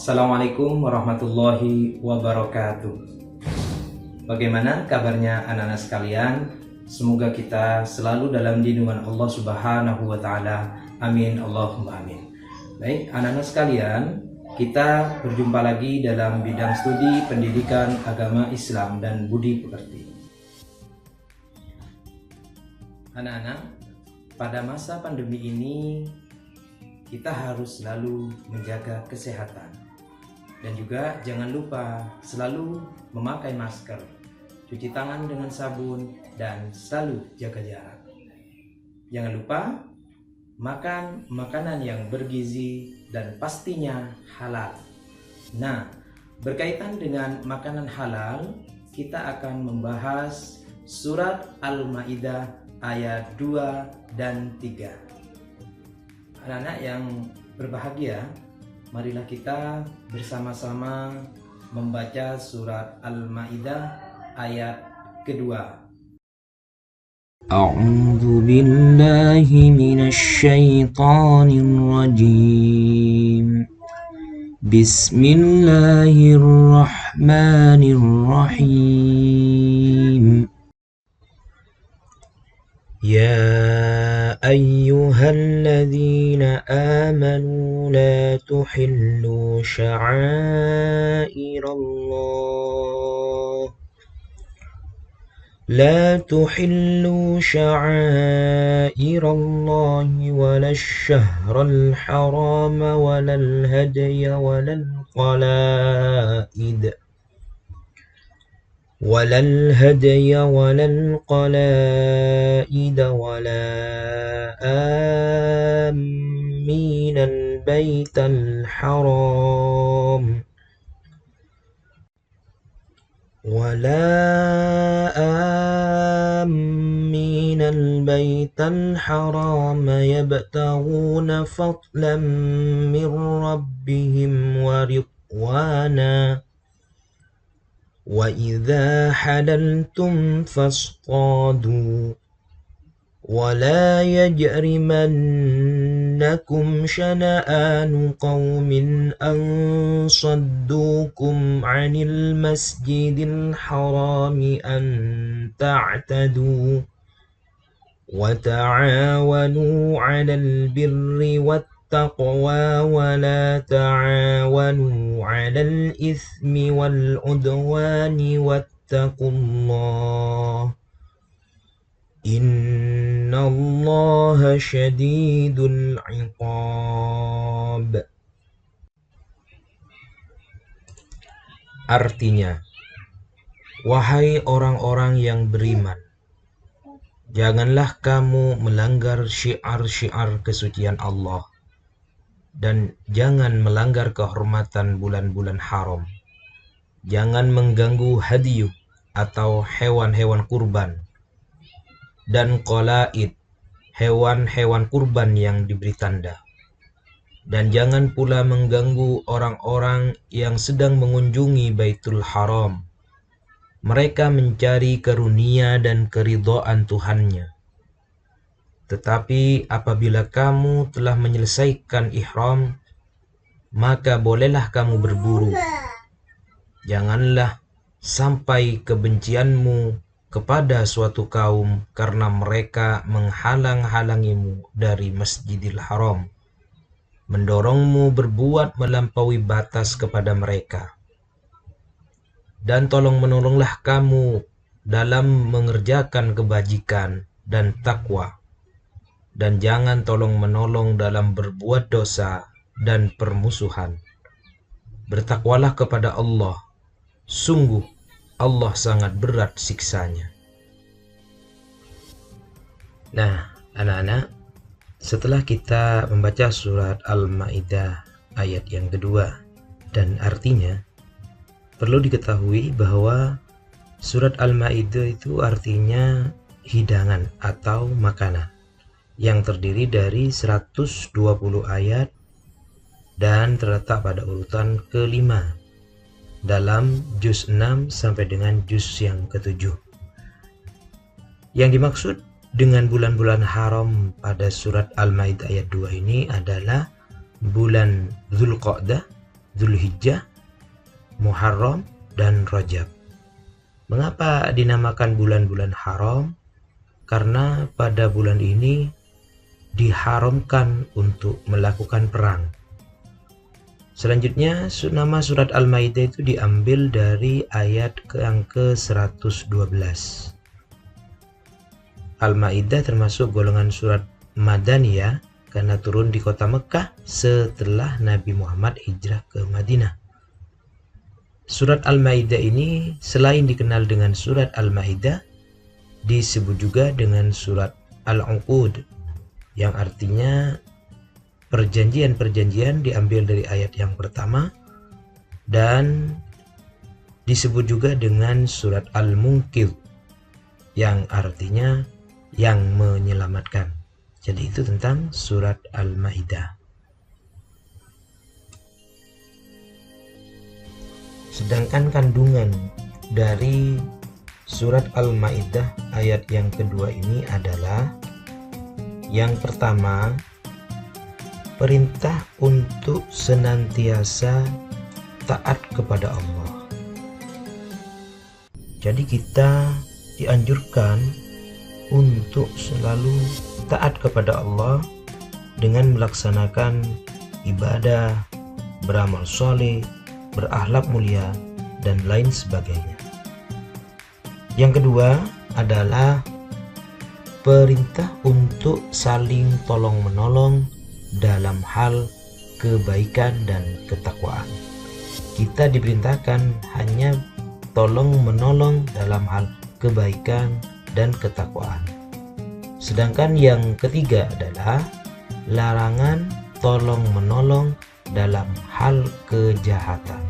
Assalamualaikum warahmatullahi wabarakatuh. Bagaimana kabarnya anak-anak sekalian? Semoga kita selalu dalam lindungan Allah Subhanahu wa Ta'ala. Amin Allahumma amin. Baik, anak-anak sekalian, kita berjumpa lagi dalam bidang studi pendidikan agama Islam dan budi pekerti. Anak-anak, pada masa pandemi ini kita harus selalu menjaga kesehatan dan juga jangan lupa selalu memakai masker, cuci tangan dengan sabun, dan selalu jaga jarak. Jangan lupa makan makanan yang bergizi dan pastinya halal. Nah, berkaitan dengan makanan halal, kita akan membahas surat Al-Maidah ayat 2 dan 3. Anak-anak yang berbahagia, marilah kita bersama-sama membaca surat Al-Maidah ayat kedua. A'udzu billahi minasy syaithanir rajim. Bismillahirrahmanirrahim. يا أيها الذين آمنوا لا تحلوا شعائر الله ولا الشهر الحرام ولا الهدي ولا القلائد ولا آمين البيت الحرام يبتغون فضلا من ربهم ورضوانا وإذا حللتم فاصطادوا ولا يجرمنكم شنآن قوم أن صدوكم عن المسجد الحرام أن تعتدوا وتعاونوا على البر والتقوى ولا تعاونوا على الإثم والعدوان واتقوا الله إن الله شديد العقاب. Artinya, wahai orang-orang yang beriman, janganlah kamu melanggar syiar-syiar kesucian Allah dan jangan melanggar kehormatan bulan-bulan haram. Jangan mengganggu hadiyu atau hewan-hewan kurban dan qalaid, hewan-hewan kurban yang diberi tanda. Dan jangan pula mengganggu orang-orang yang sedang mengunjungi Baitul Haram. Mereka mencari karunia dan keridhaan Tuhannya. Tetapi apabila kamu telah menyelesaikan ihram, maka bolehlah kamu berburu. Janganlah sampai kebencianmu kepada suatu kaum karena mereka menghalang-halangimu dari Masjidil Haram, mendorongmu berbuat melampaui batas kepada mereka. Dan tolong-menolonglah kamu dalam mengerjakan kebajikan dan takwa, dan jangan tolong-menolong dalam berbuat dosa dan permusuhan. Bertakwalah kepada Allah, sungguh Allah sangat berat siksanya. Nah, anak-anak, setelah kita membaca surat Al-Maidah ayat yang kedua dan artinya, perlu diketahui bahwa surat Al-Maidah itu artinya hidangan atau makanan yang terdiri dari 120 ayat dan terletak pada urutan kelima dalam juz 6 sampai dengan juz yang ke-7. Yang dimaksud dengan bulan-bulan haram pada surat Al-Maidah ayat 2 ini adalah bulan Dzulqa'dah Dzulhijjah, Muharram, dan Rajab. Mengapa dinamakan bulan-bulan haram? Karena pada bulan ini diharamkan untuk melakukan perang. Selanjutnya, nama surat Al-Maidah itu diambil dari ayat yang ke-112. Al-Maidah termasuk golongan surat Madaniyah karena turun di kota Mekah setelah Nabi Muhammad hijrah ke Madinah. Surat Al-Maidah ini selain dikenal dengan surat Al-Maidah, disebut juga dengan surat Al-Uqud, yang artinya perjanjian-perjanjian diambil dari ayat yang pertama, dan disebut juga dengan surat Al-Munqidh, yang artinya yang menyelamatkan. Jadi itu tentang surat Al-Maidah. Sedangkan kandungan dari surat Al-Maidah ayat yang kedua ini adalah yang pertama, perintah untuk senantiasa taat kepada Allah. Jadi kita dianjurkan untuk selalu taat kepada Allah dengan melaksanakan ibadah, beramal soleh, berakhlak mulia, dan lain sebagainya. Yang kedua adalah perintah untuk saling tolong-menolong dalam hal kebaikan dan ketakwaan. Kita diperintahkan hanya tolong-menolong dalam hal kebaikan dan ketakwaan. Sedangkan yang ketiga adalah larangan tolong-menolong dalam hal kejahatan.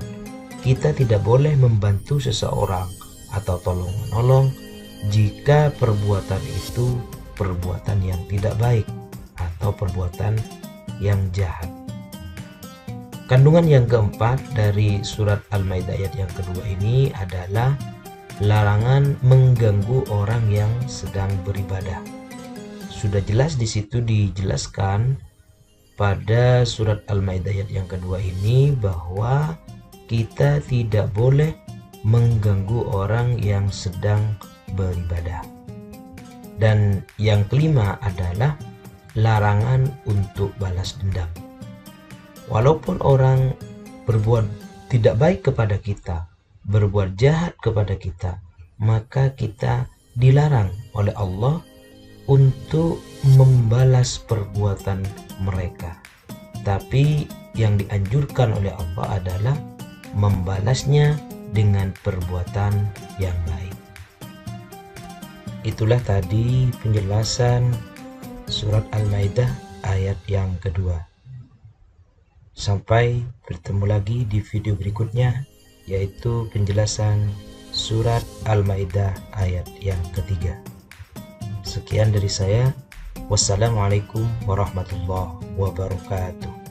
Kita tidak boleh membantu seseorang atau tolong-menolong jika perbuatan itu perbuatan yang tidak baik atau perbuatan yang jahat. Kandungan yang keempat dari surat Al-Maidah ayat yang kedua ini adalah larangan mengganggu orang yang sedang beribadah. Sudah jelas di situ dijelaskan pada surat Al-Maidah ayat yang kedua ini bahwa kita tidak boleh mengganggu orang yang sedang beribadah. Dan yang kelima adalah larangan untuk balas dendam. Walaupun orang berbuat tidak baik kepada kita, berbuat jahat kepada kita, maka kita dilarang oleh Allah untuk membalas perbuatan mereka. Tapi yang dianjurkan oleh Allah adalah membalasnya dengan perbuatan yang baik. Itulah tadi penjelasan surat Al-Maidah ayat yang kedua. Sampai bertemu lagi di video berikutnya, yaitu penjelasan surat Al-Maidah ayat yang ketiga. Sekian dari saya. Wassalamualaikum warahmatullahi wabarakatuh.